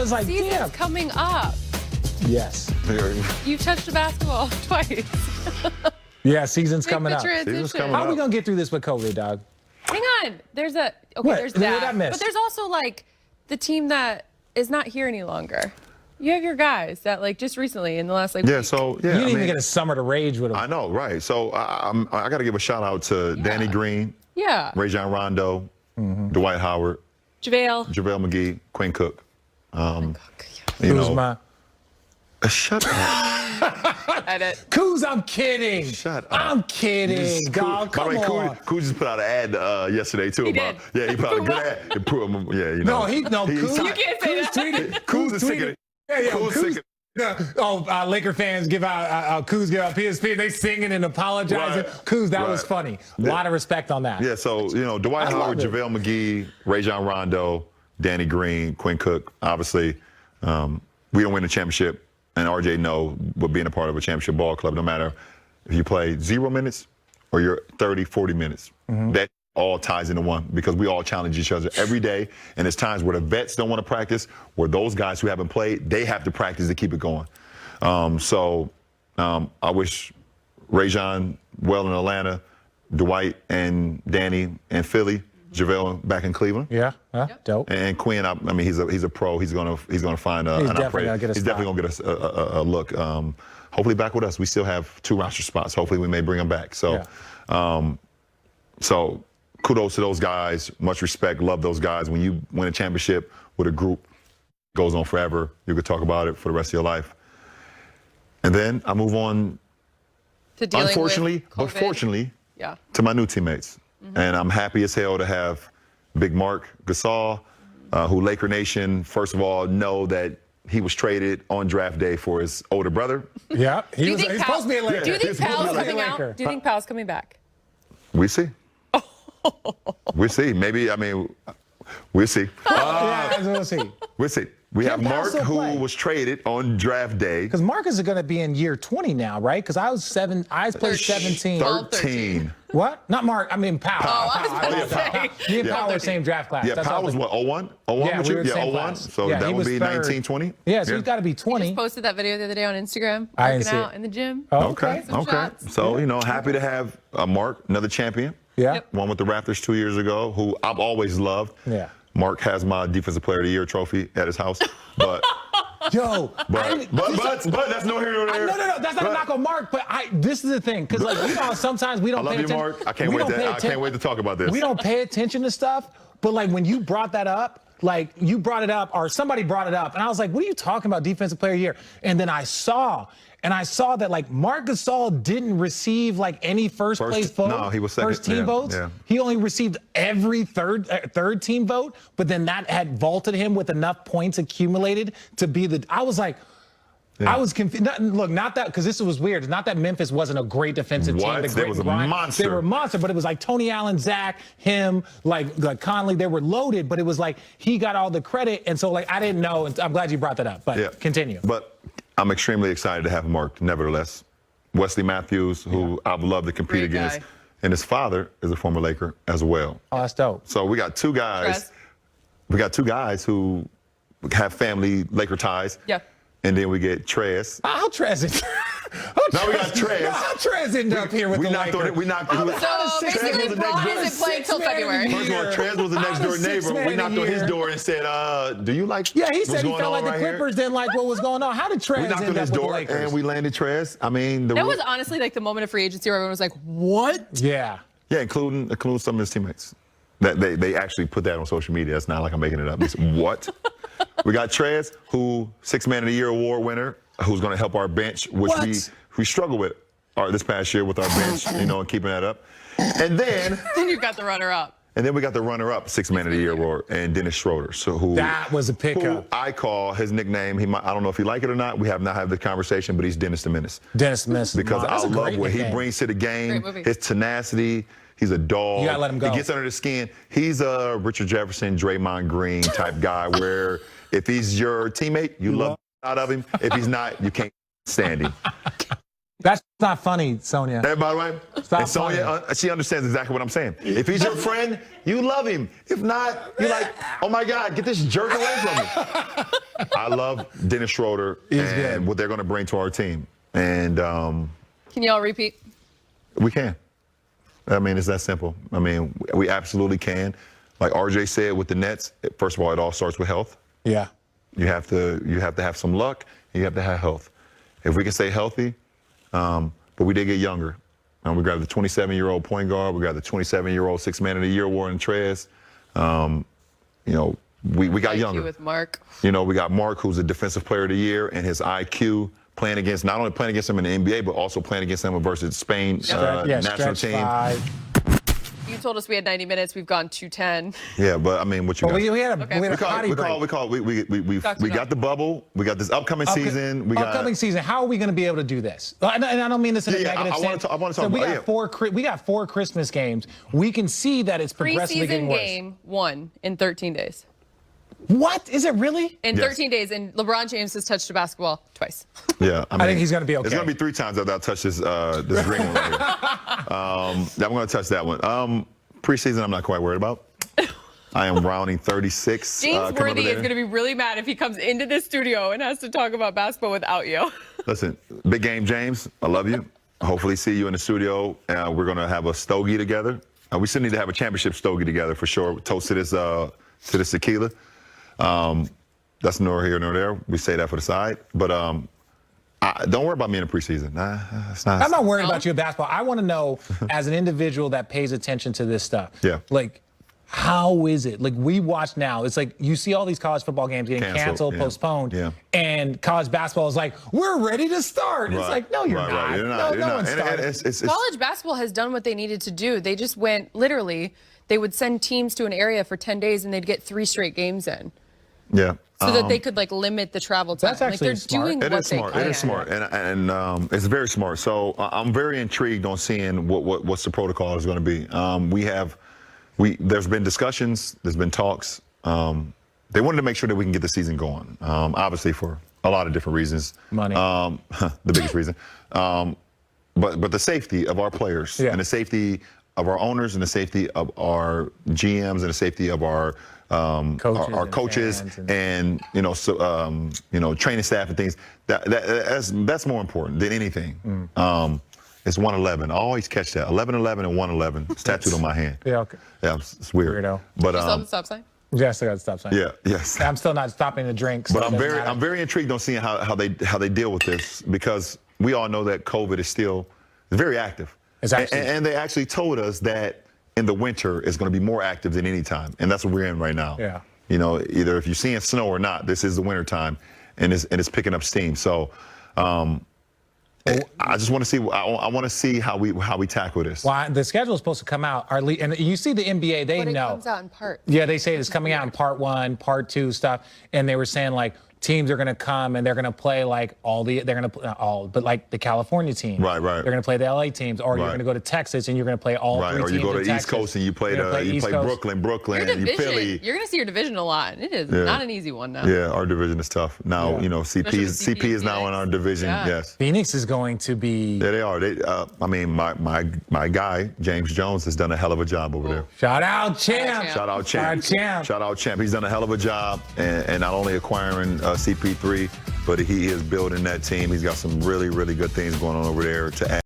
was like, Season's damn. coming up. Yes. You've touched a basketball twice. Yeah, season's Make coming the up. transition. How are we gonna get through this with COVID, dog? Hang on. There's a What? there's What did I that. miss? But there's also like the team that is not here any longer. You have your guys that like just recently in the last like Yeah, week. so You didn't even get a summer to rage with them. I know, right? So I got to give a shout out to Danny Green, Yeah. Rajon Rondo, Dwight Howard, JaVale. JaVale McGee, Quinn Cook. You Who's know, my shut up. Edit. Kuz, I'm kidding. Shut up. I'm kidding, dog. Come on. Kuz just put out an ad yesterday too. He about did. Yeah, he put out a good ad. To prove him, yeah, you know. Kuz. You can't say that. Kuz is sick of it. Yeah, Kuz sick of it. Laker fans give out Kuz give out PSP. They singing and apologizing. Right. Kuz, that was Right. funny. A lot of respect on that. Yeah, so, you know, Dwight I Howard, love it. JaVale McGee, Rajon Rondo, Danny Green, Quinn Cook. Obviously, we don't win the championship, and RJ know what being a part of a championship ball club, no matter if you play 0 minutes or you're 30, 40 minutes. That all ties into one because we all challenge each other every day, and there's times where the vets don't want to practice, where those guys who haven't played, they have to practice to keep it going. I wish Rajon well in Atlanta, Dwight and Danny in Philly, JaVale back in Cleveland. Yeah, dope. And Quinn, I mean, he's a pro. He's gonna find He's an definitely operator. gonna get a He's spot. definitely gonna get us a look. Hopefully back with us. We still have 2 roster spots. Hopefully we may bring them back. So, so kudos to those guys. Much respect. Love those guys. When you win a championship with a group, it goes on forever. You could talk about it for the rest of your life. And then I move on. To dealing Unfortunately, with but COVID. fortunately, Yeah. to my new teammates. And I'm happy as hell to have Big Mark Gasol, who Laker Nation, first of all, know that he was traded on draft day for his older brother. Yeah, Do you he's think supposed to be a Laker. Do you think He's supposed to Powell's be a coming Laker. out? Do you think Powell's coming back? We see. We see. Maybe, I mean, we'll see. Yeah, we'll see. We'll see. We Can have Powell Mark, still who play? was traded on draft day. Because Marcus is going to be in year 20 now, right? Because I played 17. 13. What? Not Mark. I mean Powell. Oh, I was Powell. about to Powell. say. Me and Yeah. Powell were same draft class. Yeah, That's Powell all was the- what, 01? 01 Yeah, with we you? were the Yeah, same 01. class. So Yeah, that he would was be third. 19, 20? Yeah, so he's got to be 20. Posted that video the other day on Instagram. I didn't Working see out it. in the gym. Oh, Okay, Some okay. shots. So, you know, happy to have Mark, another champion. Yeah. Yep. Won with the Raptors 2 years ago, who I've always loved. Yeah. Mark has my Defensive Player of the Year trophy at his house. But Yo. but that's no here nor there. No, that's not a knock on Mark, but this is the thing. Because, like, you know, sometimes we I don't love pay you, attention. Mark. I can't we wait don't pay I can't wait to talk about this. We don't pay attention to stuff, but, like, when you brought that up, like, you brought it up, or somebody brought it up, and I was like, what are you talking about, Defensive Player of the Year? And then I saw that, like, Marc Gasol didn't receive, like, any first place vote. No, he was second. First team Yeah, votes. yeah. He only received every third team vote, but then that had vaulted him with enough points accumulated to be I was like, I was confused. Look, not that, because this was weird. It's not that Memphis wasn't a great defensive team. What? They was a monster. They were a monster, but it was like Tony Allen, Zach, him, like Conley. They were loaded, but it was like he got all the credit. And so, like, I didn't know. And I'm glad you brought that up. But continue. But I'm extremely excited to have Mark, nevertheless. Wesley Matthews, who I've loved to compete Great against. guy. And his father is a former Laker as well. Oh, that's dope. So we got 2 guys. Trez. We got 2 guys who have family Laker ties. Yeah. And then we get Trez. How Trez it? Now we got Trez. How Trez ended up here with we the knocked Lakers? on it. We knocked. So Trez basically, was the Braun next door. isn't playing till February. First of all, Trez was the next door neighbor. We knocked on his door and said, "Do you like?" Yeah, he what's said he going felt on like the right here?" Clippers didn't like what was going on. How did Trez We knocked end on up his with the door Lakers? and we landed Trez. I mean, That was honestly like the moment of free agency where everyone was like, what? Yeah. yeah, including some of his teammates. That they actually put that on social media. It's not like I'm making it up. It's, what? We got Trez, who 6th Man of the Year award winner, who's going to help our bench, which we struggle with this past year with our bench, you know, and keeping that up. And then Then you've got the runner-up. we got the runner-up 6th Man of the Year award, and Dennis Schroeder. So That was a pickup. Who I call his nickname. I don't know if you like it or not. We have not had the conversation, but he's Dennis the Menace. Dennis Smith. Because That's I a great love what he nickname. brings to the game, Great movie. his tenacity. He's a dog. You gotta let him go. He gets under the skin. He's a Richard Jefferson, Draymond Green type guy where if he's your teammate, you love out of him. If he's not, you can't stand him. That's not funny, Sonia. Hey, by the way, Stop and Sonia, she understands exactly what I'm saying. If he's your friend, you love him. If not, you're like, oh my God, get this jerk away from me. I love Dennis Schroeder and what they're going to bring to our team. And Can y'all repeat? we can. I mean, it's that simple. I mean, we absolutely can. Like RJ said with the Nets, first of all, it all starts with health. Yeah. You have to have some luck. You have to have health. If we can stay healthy, but we did get younger. We got the 27-year-old point guard. We got the 27-year-old Sixth Man of the Year award in Trez. You know, we got IQ younger. with Mark. You know, we got Mark, who's a Defensive Player of the Year, and his IQ not only playing against him in the NBA, but also playing against him versus Spain national team. 5. You told us we had 90 minutes. We've gone 2:10. Yeah, but I mean, what you Well, got? we had a potty break. We got the bubble. We got this upcoming season. Upcoming season. How are we going to be able to do this? And I don't mean this in a negative sense. I want to So talk we got four Christmas games. We can see that it's progressively getting Preseason worse. game 1 in 13 days. What is it really? In Yes. 13 days, and LeBron James has touched a basketball twice. Yeah, I think he's going to be okay. It's going to be 3 times that I touch this this green one right here. I'm going to touch that one. Preseason, I'm not quite worried about. I am rounding 36. James Worthy is going to be really mad if he comes into this studio and has to talk about basketball without you. Listen, big game, James. I love you. Hopefully see you in the studio. We're going to have a stogie together. We still need to have a championship stogie together for sure. Toast to this tequila. That's nor here nor there. We say that for the side. But don't worry about me in the preseason. It's not. I'm not worried about you in basketball. I want to know, as an individual that pays attention to this stuff, like, how is it? Like, we watch now. It's like you see all these college football games getting canceled, postponed, and college basketball is like, we're ready to start. It's like, no, you're not. No one's starting. College basketball has done what they needed to do. They just went, literally, they would send teams to an area for 10 days, and they'd get 3 straight games in. Yeah. So that they could, like, limit the travel time. That's actually they're smart. doing what they can. It is smart, and it's very smart. So I'm very intrigued on seeing what's the protocol is going to be. There's been discussions, there's been talks. They wanted to make sure that we can get the season going, obviously for a lot of different reasons. Money. The biggest reason. But the safety of our players and the safety of our owners and the safety of our GMs and the safety of our coaches and training staff and things. That's more important than anything. It's 111. I always catch that. 11-11 and 111. It's tattooed on my hand. Yeah, okay. Yeah, it's weird. Weirdo. But You still have the stop sign? Yeah, I still got the stop sign. yeah, yes. I'm still not stopping to drink. So But I'm very intrigued on seeing how they deal with this, because we all know that COVID is still very active. And they actually told us that in the winter it's going to be more active than any time, and that's what we're in right now. Yeah. You know, either if you're seeing snow or not, this is the winter time, and it's picking up steam. So. I just want to see. I want to see how we tackle this. Well, the schedule is supposed to come out. And you see the NBA, they But it know. comes out in part. Yeah, they say it's coming out in part 1, part 2 stuff, and they were saying like teams are going to come and they're going to play like but like the California team. Right. They're going to play the LA teams, or you're going to go to Texas and you're going to play all 3 teams. Or you go to in the East Texas. Coast and you play Brooklyn, Philly. You're going to see your division a lot. It is not an easy one now. Yeah, our division is tough. Now, CP is now in our division. Yeah. Yes. Phoenix is going to be. Yeah, they are. I mean, my guy, James Jones, has done a hell of a job over there. Shout out, champ. Shout out, champ. He's done a hell of a job, and not only acquiring CP3, but he is building that team. He's got some really, really good things going on over there to add.